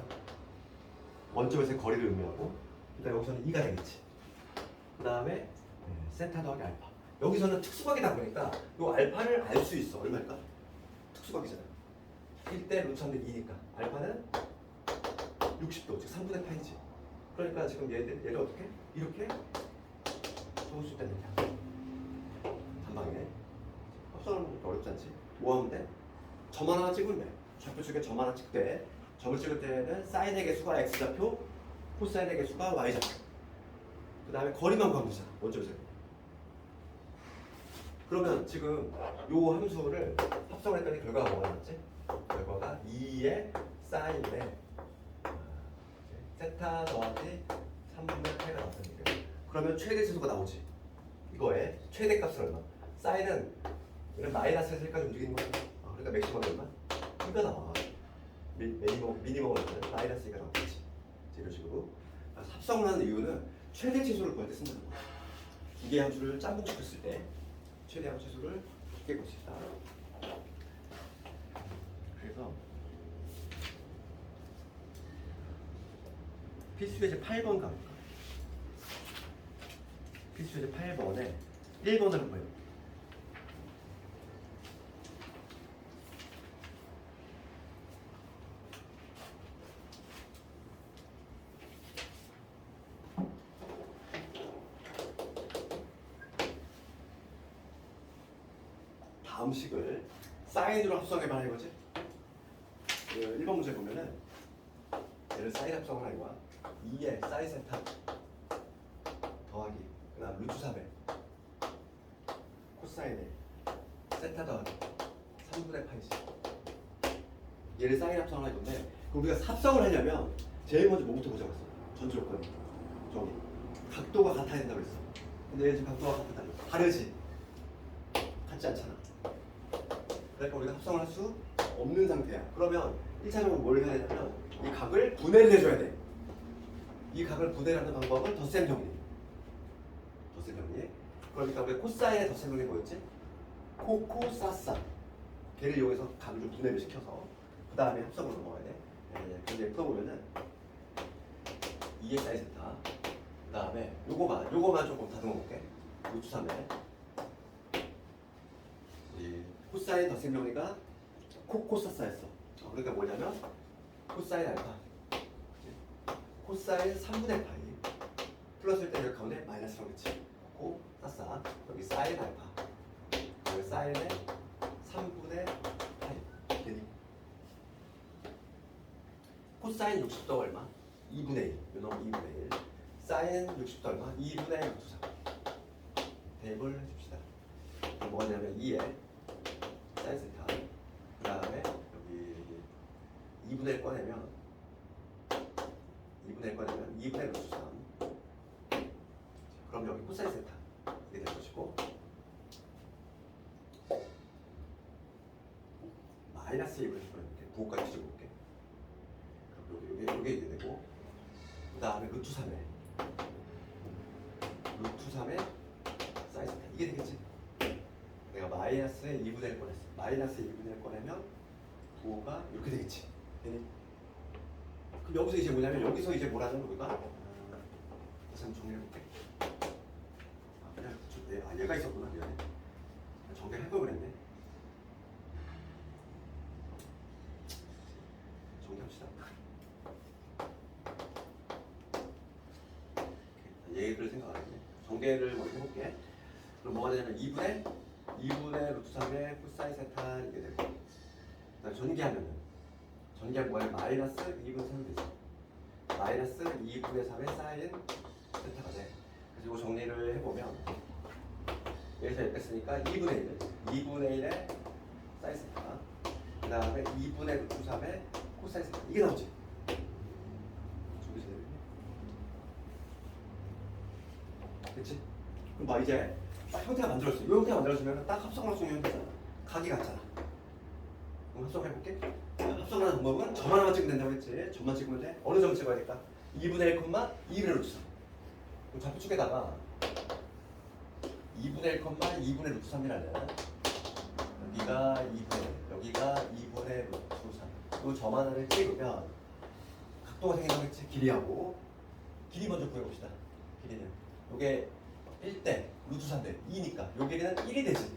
원점에서의 거리를 의미하고 그러니까 여기서는 2가 되겠지. 그 다음에 세타 더하기 알파. 여기서는 특수각이다 보니까 요 알파를 알 수 있어. 얼마일까? 특수각이잖아. 1대 루트 3대 2니까 알파는 60도, 즉 3분의 파이지. 그러니까 지금 얘를 어떻게? 이렇게 적을 수 있다는 얘기야. 단방에. 합성하는 거 어렵지 않지? 뭐 하면 돼? 점 하나 찍으면 돼. 좌표축에 점 하나 찍되 점을 찍을 때는 사인의 개수가 x좌표, 코사인의 개수가 y좌표. 그 다음에 거리만 구하자. 원점에서. 그러면 지금 요 함수를 합성을 했더니 결과가 뭐가 나왔지? 결과가 2의 사인에 세타 더하기 3분의 8가 나왔으니까 그러면 최대 치수가 나오지. 이거의 최대 값은 얼마? 사인은 얘는 마이너스 1까지 움직이는 거야. 그러니까 맥시멈이 얼마? 2가 나와. 미니멈은 얼마냐? 마이너스 2가 나오겠지. 이런 식으로 합성을 하는 이유는 최대 치수를 구할 때 쓴다는 거야. 두 개의 함수를 짬뽕시켰을 때 최대한 치수를 쉽게 구할 수 있다. 그래서 필수예제 8번 가볼까? 필수예제 8번에 1번을 보여. 다음 식을 사인으로 합성해봐라 이거지? 1번 문제 보면은 얘를 사인 합성을 하는 거야. 2의 사인 세타 더하기 그 다음 루트 3의 코사인의 세타 더하기 3분의 파이지. 얘를 사인 합성을 할 건데 우리가 합성을 하려면 제일 먼저 뭐부터 보자고 했어? 전제 조건이 저기 각도가 같아야 된다고 했어. 근데 얘 지금 각도가 같다. 다르지? 같지 않잖아. 그러니까 우리가 합성을 할 수 없는 상태야. 그러면 1차적으로 뭘 해야 되냐면 이 각을 분해를 해줘야 돼. 이 각을 분해를 하는 방법은 덧셈 정리. 그러니까 우리 코사인의 덧셈 정리 뭐였지? 코코사사. 걔를 이용해서 각을 좀 분해를 시켜서 그 다음에 합성으로 넘어가야 돼. 근데 풀어보면은 2의 사인 세타 그 다음에 요거만 조금 다듬어 볼게. 루트 3에 코사인 덧셈 정리가 코코사사였어. 그러니까 뭐냐면 코사인 알파 코사인 3분의 파이 플러스일 때 여기 가운데 마이너스라고 그랬지. 코사사 여기 사인 알파 여기 사인의 3분의 파이 되니 코사인 60도 얼마? 2분의 1 요놈 2분의 1 사인 60도 얼마? 2분의 루트 3 대입을 해줍시다. 그럼 뭐가 되냐면 2에 사인 세타 그 다음에 여기 2분의 1 꺼내면 2분의 루트 3 그럼 여기 코사인 세타 이게 될 것이고 마이너스 2분의 1 부호까지 뒤집어 볼게. 그럼 요게 이게 되고 그 다음에 루트 3에 사인 세타 이게 되겠지. 내가 마이너스 2분의 1 꺼냈어. 마이너스 2분의 1 꺼내면 부호가 이렇게 되겠지. 되니? 그럼 여기서 이제 뭐냐면 여기서 이제 뭐라는 우리가 다시 한번 정리해볼게. 그냥 얘가 있었구나. 미안해. 정리를 해볼 그랬네. 정리합시다. 얘를 생각 안 했네. 정리를 먼저 해볼게. 그럼 뭐가 되냐면 2분의 루트 3의 코사인 세타 이게 되고 그다음 전개하면 뭐야? 마이너스 2분의 3이 되죠. 마이너스 2분의 3의 사인 세타가 돼. 그리고 정리를 해보면 여기서 이렇게 쓰니까 2분의 1의 사인 세타 그 다음에 2분의 루트 3의 코사인 세타 이게 나오지. 준비되겠니? 그치? 그럼 뭐 이제 딱 형태가 만들어졌어. 이 형태가 만들어지면 딱 합성할 수 있는 형태잖아. 각이 같잖아. 그럼 합성을 해볼게. 합성하는 방법은 점 하나만 찍으면 된다고 했지. 점만 찍으면 돼. 어느 점 찍어야 될까? 2분의 1, 2분의 루트 3. 그럼 좌표축에다가 2분의 1, 2분의 루트 3이라는 여기가 2분의 1, 여기가 2분의 루트 3. 이 점 하나를 찍으면 각도가 생긴다고 했지. 길이하고 길이 먼저 구해봅시다. 길이는 요게 1대 루트 3대 2니까 요 길이는 1이 되지.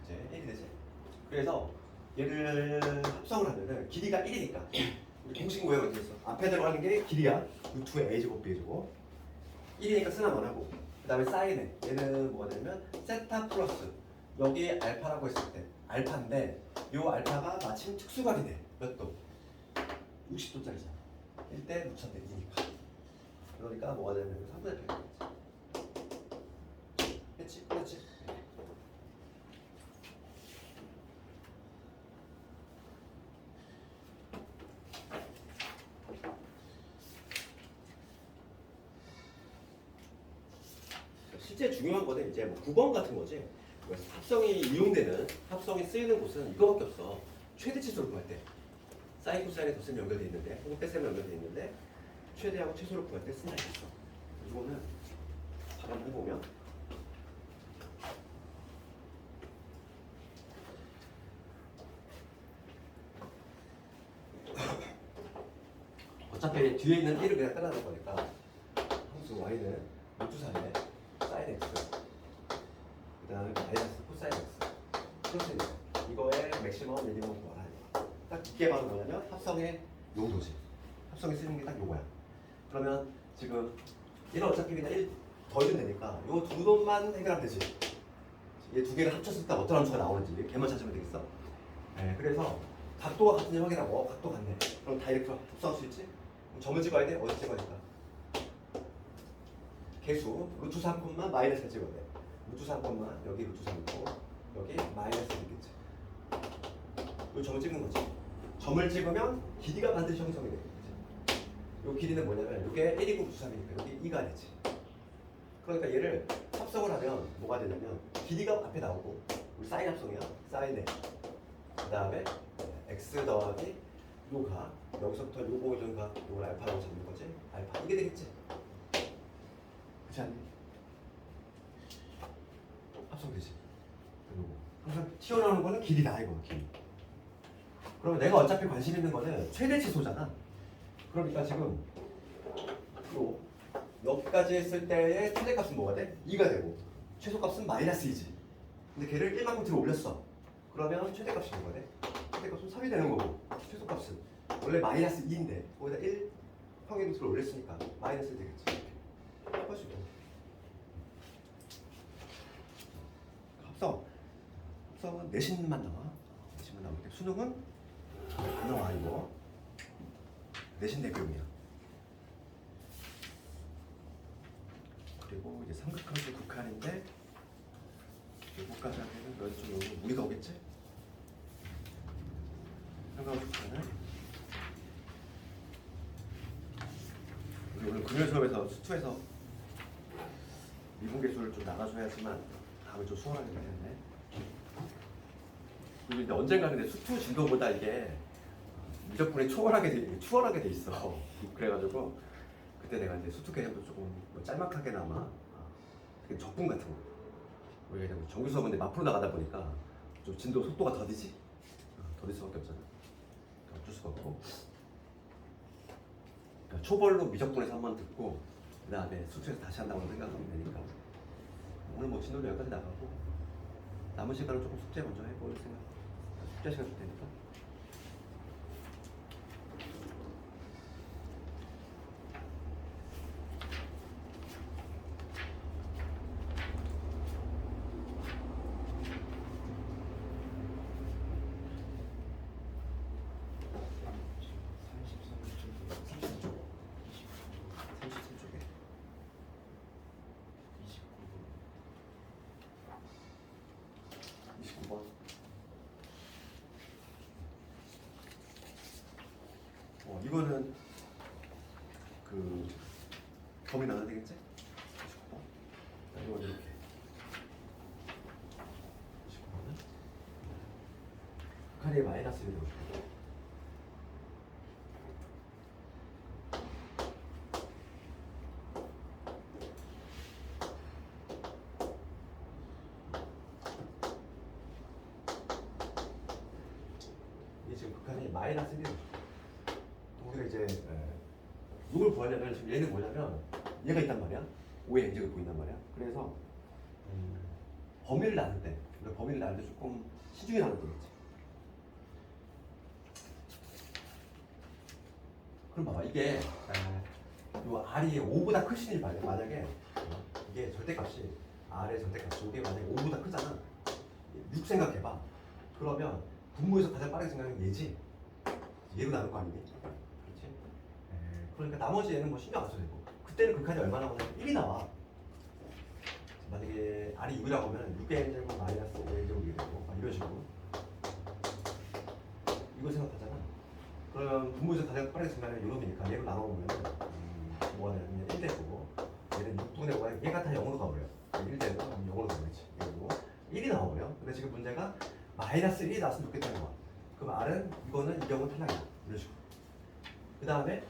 이제 1이 되지. 그래서 얘를 합성을 하면은 길이가 1이니까 우리 공식 모양이 어떻게 있어? 앞에 들어가는 게 길이야. 루트의 a제곱 b제곱 1이니까 쓰나 원하고 그 다음에 사인에 얘는 뭐가 되냐면 세타 플러스 여기 알파라고 했을 때 알파인데 요 알파가 마침 특수각이 돼. 몇 도? 60도짜리잖아. 1대 루트 3대 2니까 그러니까 뭐가 되냐면 3분의 1 했지? 그렇지? 실제 중요한 거는 이제 뭐 9번 같은 거지. 합성이 합성이 쓰이는 곳은 이거밖에 없어. 최대치수를 구할 때 사인 코사인에 덧셈이 연결돼 있는데 혹은 뺄셈이 연결돼 있는데 최대하고 최소를 구할 때 쓴다 했어. 이거는 한번 해보면 어차피 뒤에 있는 1을 그냥 따라낼 거니까 함수 y는 루트 3에 사인 x 그 다음에 마이너스 코사인 x 플러스 1 이거의 맥시멈 미니멈 구하라. 딱 이게 바로 뭐냐면 합성의 용도지. 합성에 쓰는 게 딱 요거야. 그러면 지금 얘는 어차피 그냥 1 더해주면 되니까 요 두 놈만 해결하면 되지. 얘 두 개를 합쳤을 때 어떤 함수가 나오는지 걔만 찾으면 되겠어. 네, 그래서 각도가 같은지 확인하고 각도 같네. 그럼 다 이렇게 합성할 수 있지? 그럼 점을 찍어야 돼? 어디 찍어야 될까? 개수 루트 3, 마이너스를 찍어야 돼. 루트 3, 여기 루트 3 있고 여기 마이너스 있겠지. 이 점을 찍는 거지. 점을 찍으면 길이가 반드시 형성이 되겠지. 이 길이는 뭐냐면 이게 1이고 루트 3이니까 여기 2가 되지. 그러니까 얘를 합성을 하면 뭐가 되냐면 길이가 앞에 나오고 우리 사인 합성이야. 사인에 그 다음에 x 더하기 요가 여기서부터 요거 이런가 요걸 알파라고 잡는 거지. 알파 이게 되겠지. 그렇지 않니? 합성되지. 요거 항상 튀어나오는 거는 길이다 이거 길이. 그러면 내가 어차피 관심 있는 거는 최대치수잖아. 그러니까 지금 요 여기까지 했을 때의 최대값은 뭐가 돼? 2가 되고 최소값은 마이너스 2지. 근데 걔를 1만큼 들어 올렸어. 그러면 최대값이 뭐가 돼? 최대값은 3이 되는 거고 최소값은 원래 마이너스 2인데 거기다 1 평행도수를 올렸으니까 마이너스 1 되겠지. 할 수 있다. 합성은 내신만 나와. 내신만 나오는데 수능은 안 나와 이거. 내신 대표용이야. 이제 삼각함수 극한인데 요거까지 하면은 면적으로 무리가 오겠지? 삼각함수 극한은 우리 오늘 금요일 수업에서 수투에서 미분계수를 좀 나가줘야지만 다음에 좀 수월하게 되겠네. 그리고 이제 언젠가 근데 수투 진도보다 이게 미적분이 추월하게 돼 있어. 그래가지고 그때 내가 이제 수투 개념도 조금 뭐 짤막하게나마 적분 같은 거 우리가 그냥 정규 수업인데 앞으로 나가다 보니까 좀 진도 속도가 더디지? 더딜 수밖에 없잖아. 어쩔 수가 없고 그러니까 초벌로 미적분에서 한번 듣고 그 다음에 수투에서 다시 한다고 생각하면 되니까 오늘 뭐 진도도 여기까지 나가고 남은 시간은 조금 숙제 먼저 해볼 생각. 숙제 시간 줄 테니까. 이거는 그 범위 나눠야 되겠지? 이거 이렇게 29번은 극한의 마이너스 1이 되고 싶어. 이게 지금 극한이 마이너스 1이 되고 싶어. 우리가 이제 이걸 구하려면 지금 얘는 뭐냐면 얘가 있단 말이야. 5의 n제곱이 보인단 말이야. 그래서 범위를 나눌 때, 그러니까 범위를 나눌 때 조금 시중에 나눌 때겠지. 그럼 봐봐, 이게 요 r이 5보다 크시니 만약에 이게 절대값이 r의 절대값이 이게 만약에 5보다 크잖아. 6 생각해봐. 그러면 분모에서 가장 빠르게 생각하는 게 얘지. 얘로 나눌 거 아니니? 그러니까 나머지 얘는 뭐 신경 안 써도 되고 그때는 극한이 얼마나 나오냐면 1이 나와. 만약에 r이 6이라고 하면 6의 n제곱 마이너스 5의 n제곱이 되고 이런 식으로 이거 생각하잖아. 그러면 분모에서 가장 빠르게 생각하는 요놈이니까 얘로 나눠보면 뭐가 되냐면 1 되고 얘는 6분의 5가 얘가 다 0으로 가버려. 1 되고 0으로 가버리지. 그리고 1이 나와버려. 근데 지금 문제가 마이너스 1이 나왔으면 좋겠다는 거야. 그럼 r은 이거는 이 경우는 탈락이야. 이런 식으로. 그 다음에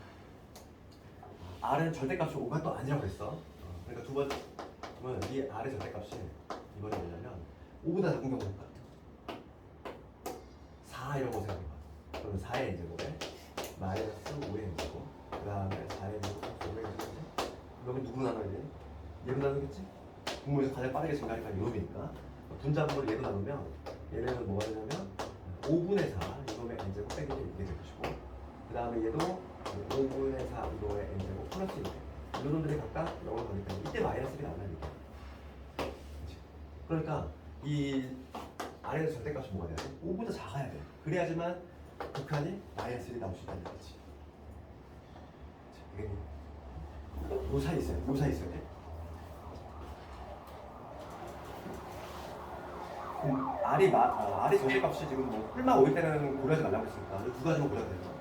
r은 절대값이 5가 또 아니라고 했어. 그러니까 두 번은 이 r의 절대값이 이번에 뭐냐면 5보다 작은 경우 볼까? 4 이런 거 생각해봐. 그러면 4의 n제곱에 마이너스 5의 n제곱 그 다음에 4의 n제곱 5의 n제곱인데 그러면 누구로 나눠야 돼? 얘로 나누겠지? 분모에서 가장 빠르게 증가하니까 이놈이니까 분자분모를 얘로 나누면 얘는 뭐가 되냐면 5분의 4 이놈의 n제곱 빼기 1이 될 것이고 그 다음에 얘도 5분의 4 이거의 n제곱 플러스 1 이런 놈들이 각각 0으로 가니까 이때 마이너스 1이 나오니까 그러니까 이 r의 절대값이 뭐가 돼야 돼? 5보다 작아야 돼. 그래야지만 극한이 마이너스 1이 나올 수 있다는 거지. 요 사이 있어요. 요 사이 있어야 돼. r의 절대값이 지금 뭐 뿔마 5일 때는 고려하지 말라고 했으니까 두 가지만 고려가 되는 거야.